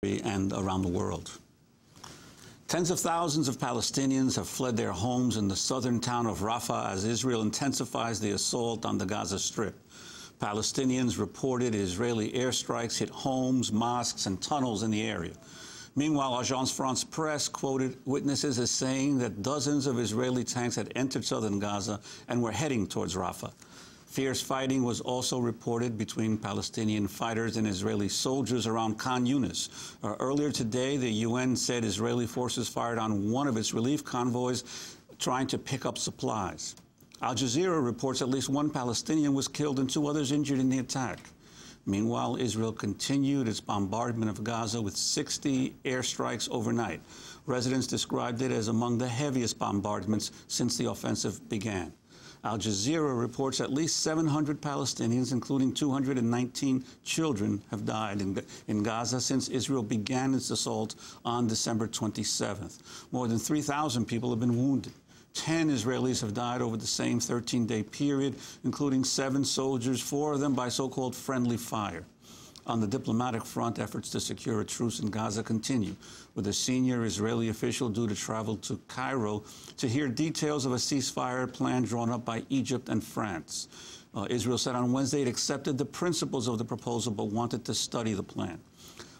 and around the world. Tens of thousands of Palestinians have fled their homes in the southern town of Rafah as Israel intensifies the assault on the Gaza Strip. Palestinians reported Israeli airstrikes hit homes, mosques, and tunnels in the area. Meanwhile, Agence France Presse quoted witnesses as saying that dozens of Israeli tanks had entered southern Gaza and were heading towards Rafah. Fierce fighting was also reported between Palestinian fighters and Israeli soldiers around Khan Yunis. Earlier today, the UN said Israeli forces fired on one of its relief convoys trying to pick up supplies. Al Jazeera reports at least one Palestinian was killed and 2 others injured in the attack. Meanwhile, Israel continued its bombardment of Gaza with 60 airstrikes overnight. Residents described it as among the heaviest bombardments since the offensive began. Al Jazeera reports at least 700 Palestinians, including 219 children, have died in Gaza since Israel began its assault on December 27th. More than 3,000 people have been wounded. 10 Israelis have died over the same 13-day period, including 7 soldiers, 4 of them by so-called friendly fire. On the diplomatic front, efforts to secure a truce in Gaza continue, with a senior Israeli official due to travel to Cairo to hear details of a ceasefire plan drawn up by Egypt and France. Israel said on Wednesday it accepted the principles of the proposal but wanted to study the plan.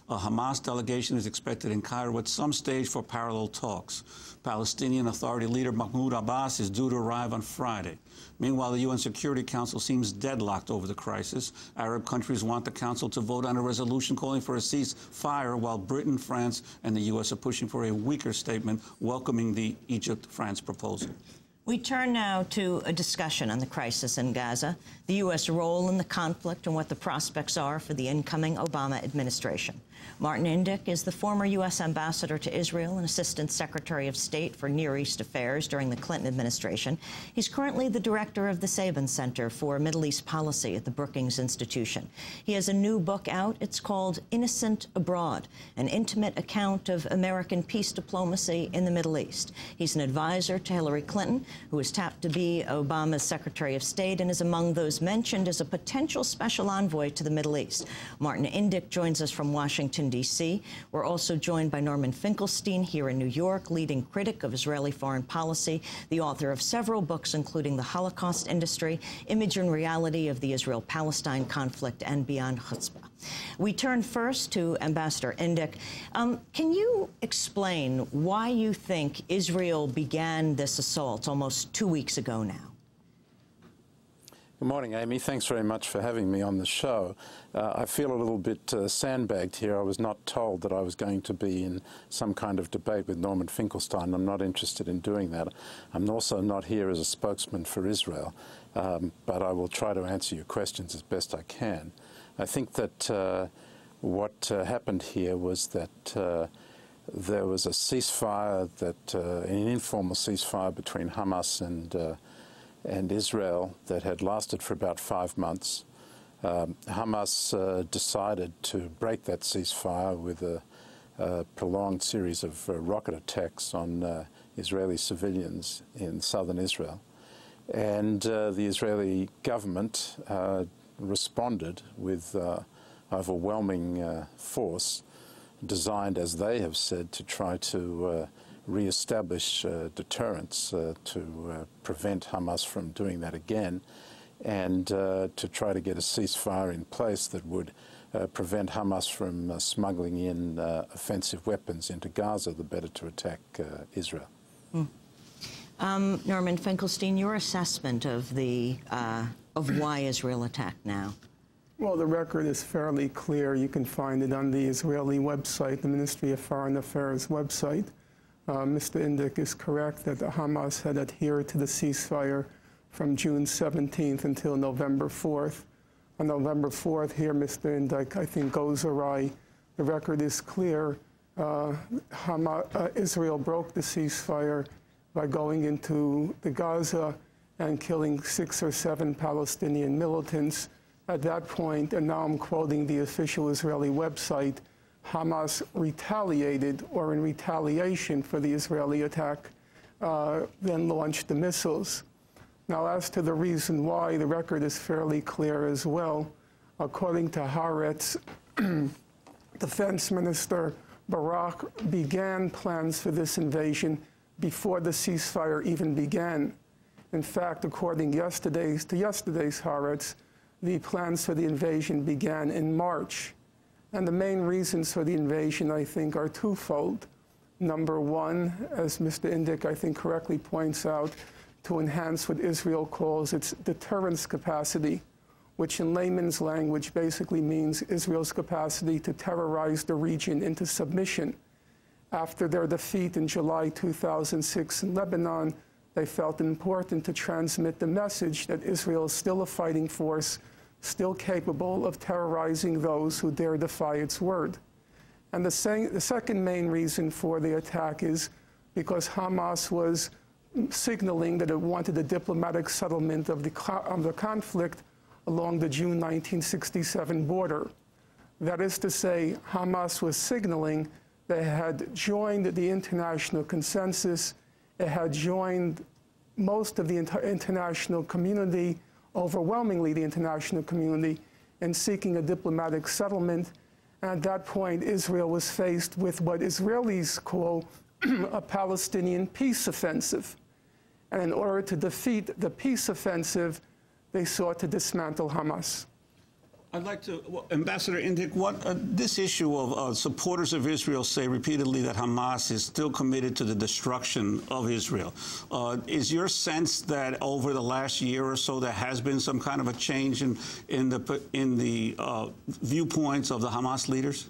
A Hamas delegation is expected in Cairo at some stage for parallel talks. Palestinian Authority leader Mahmoud Abbas is due to arrive on Friday. Meanwhile, the UN Security Council seems deadlocked over the crisis. Arab countries want the Council to vote on a resolution calling for a ceasefire, while Britain, France, and the U.S. are pushing for a weaker statement welcoming the Egypt-France proposal. We turn now to a discussion on the crisis in Gaza, the U.S. role in the conflict, and what the prospects are for the incoming Obama administration. Martin Indyk is the former U.S. ambassador to Israel and Assistant Secretary of State for Near East Affairs during the Clinton administration. He's currently the director of the Saban Center for Middle East Policy at the Brookings Institution. He has a new book out. It's called Innocent Abroad, an intimate account of American peace diplomacy in the Middle East. He's an advisor to Hillary Clinton, who was tapped to be Obama's Secretary of State and is among those mentioned as a potential special envoy to the Middle East. Martin Indyk joins us from Washington, D.C. We're also joined by Norman Finkelstein here in New York, leading critic of Israeli foreign policy, the author of several books, including The Holocaust Industry, Image and Reality of the Israel-Palestine Conflict, and Beyond Chutzpah. We turn first to Ambassador Indyk. Can you explain why you think Israel began this assault almost 2 weeks ago now? Good morning, Amy. Thanks very much for having me on the show. I feel a little bit sandbagged here. I was not told that I was going to be in some kind of debate with Norman Finkelstein. I'm not interested in doing that. I'm also not here as a spokesman for Israel, but I will try to answer your questions as best I can. I think that what happened here was that there was a ceasefire, an informal ceasefire between Hamas and Israel that had lasted for about 5 months. Hamas decided to break that ceasefire with a prolonged series of rocket attacks on Israeli civilians in southern Israel. And the Israeli government responded with overwhelming force, designed, as they have said, to try to re-establish deterrence to prevent Hamas from doing that again, and to try to get a ceasefire in place that would prevent Hamas from smuggling in offensive weapons into Gaza, the better to attack Israel. Norman Finkelstein, your assessment of why Israel attacked now? Well, the record is fairly clear. You can find it on the Israeli website, the Ministry of Foreign Affairs website. Mr. Indyk is correct that the Hamas had adhered to the ceasefire from June 17th until November 4th. On November 4th, here Mr. Indyk, I think, goes awry. The record is clear. Israel broke the ceasefire by going into the Gaza and killing 6 or 7 Palestinian militants. At that point, and now I'm quoting the official Israeli website, Hamas retaliated, or in retaliation for the Israeli attack, then launched the missiles. Now, as to the reason why, the record is fairly clear as well. According to Haaretz, Defense Minister Barak began plans for this invasion before the ceasefire even began. In fact, according to yesterday's Haaretz, the plans for the invasion began in March. And the main reasons for the invasion, I think, are twofold. Number one, as Mr. Indyk, I think, correctly points out, to enhance what Israel calls its deterrence capacity, which in layman's language basically means Israel's capacity to terrorize the region into submission. After their defeat in July 2006 in Lebanon, they felt it important to transmit the message that Israel is still a fighting force, still capable of terrorizing those who dare defy its word. And the second main reason for the attack is because Hamas was signaling that it wanted a diplomatic settlement of the conflict along the June 1967 border. That is to say, Hamas was signaling they had joined the international consensus, it had joined most of the international community, overwhelmingly the international community, in seeking a diplomatic settlement. And at that point, Israel was faced with what Israelis call a Palestinian peace offensive. And in order to defeat the peace offensive, they sought to dismantle Hamas. I'd like to, Ambassador Indyk, this issue of supporters of Israel say repeatedly that Hamas is still committed to the destruction of Israel. Is your sense that over the last year or so there has been some kind of a change in the viewpoints of the Hamas leaders?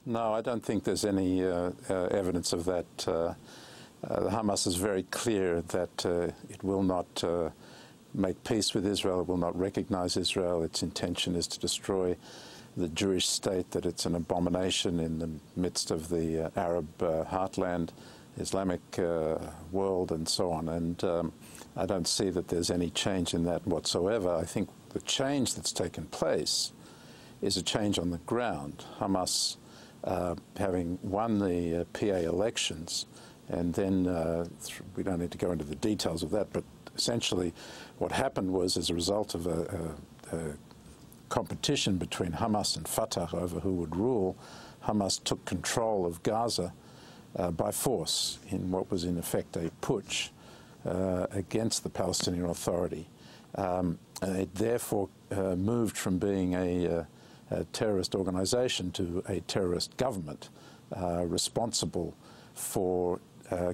No, I don't think there's any evidence of that. Hamas is very clear that it will not make peace with Israel, it will not recognize Israel. Its intention is to destroy the Jewish state, that it's an abomination in the midst of the Arab heartland, Islamic world, and so on. And I don't see that there's any change in that whatsoever. I think the change that's taken place is a change on the ground. Hamas, having won the PA elections, and then we don't need to go into the details of that, but essentially what happened was, as a result of a competition between Hamas and Fatah over who would rule, Hamas took control of Gaza by force in what was in effect a putsch against the Palestinian Authority. It therefore moved from being a terrorist organization to a terrorist government responsible for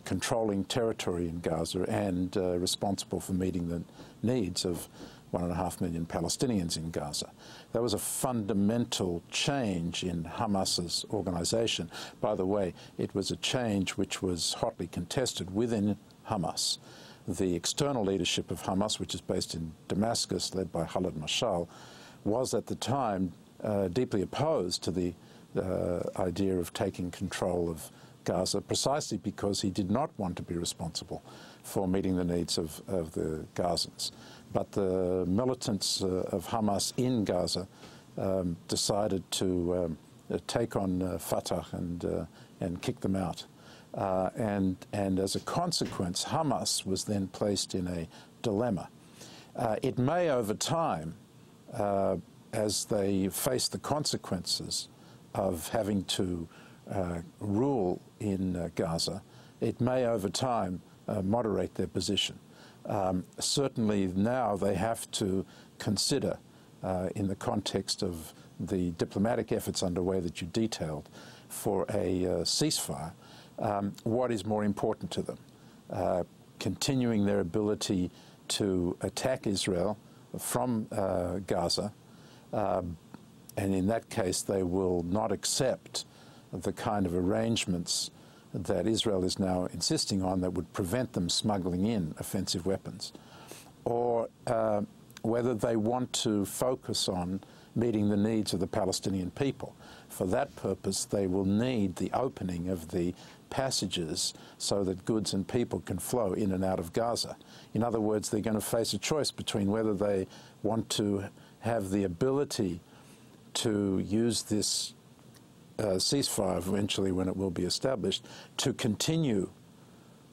controlling territory in Gaza and responsible for meeting the needs of 1.5 million Palestinians in Gaza. That was a fundamental change in Hamas's organization. By the way, it was a change which was hotly contested within Hamas. The external leadership of Hamas, which is based in Damascus, led by Khalid Mashal, was at the time deeply opposed to the idea of taking control of Gaza, precisely because he did not want to be responsible for meeting the needs of the Gazans. But the militants of Hamas in Gaza decided to take on Fatah and kick them out. And as a consequence, Hamas was then placed in a dilemma. It may, over time, as they face the consequences of having to rule in Gaza, it may over time moderate their position. Certainly now they have to consider, in the context of the diplomatic efforts underway that you detailed for a ceasefire, what is more important to them. Continuing their ability to attack Israel from Gaza, and in that case they will not accept the kind of arrangements that Israel is now insisting on that would prevent them smuggling in offensive weapons, or whether they want to focus on meeting the needs of the Palestinian people. For that purpose, they will need the opening of the passages so that goods and people can flow in and out of Gaza. In other words, they're going to face a choice between whether they want to have the ability to use this ceasefire eventually, when it will be established, to continue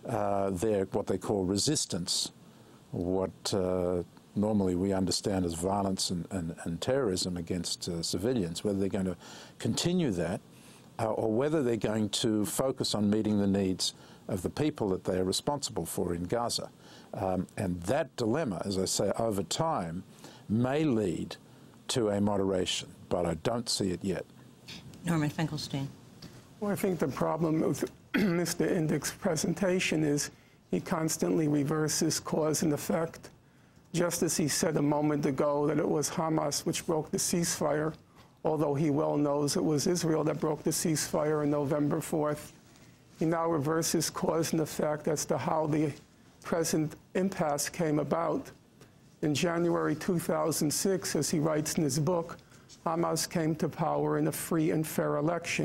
their what they call resistance, what normally we understand as violence and terrorism against civilians, whether they're going to continue that or whether they're going to focus on meeting the needs of the people that they are responsible for in Gaza. And that dilemma, as I say, over time may lead to a moderation, but I don't see it yet. Norman Finkelstein. Well, I think the problem with Mr. Indyk's presentation is he constantly reverses cause and effect. Just as he said a moment ago that it was Hamas which broke the ceasefire, although he well knows it was Israel that broke the ceasefire on November 4th, he now reverses cause and effect as to how the present impasse came about. In January 2006, as he writes in his book, Hamas came to power in a free and fair election.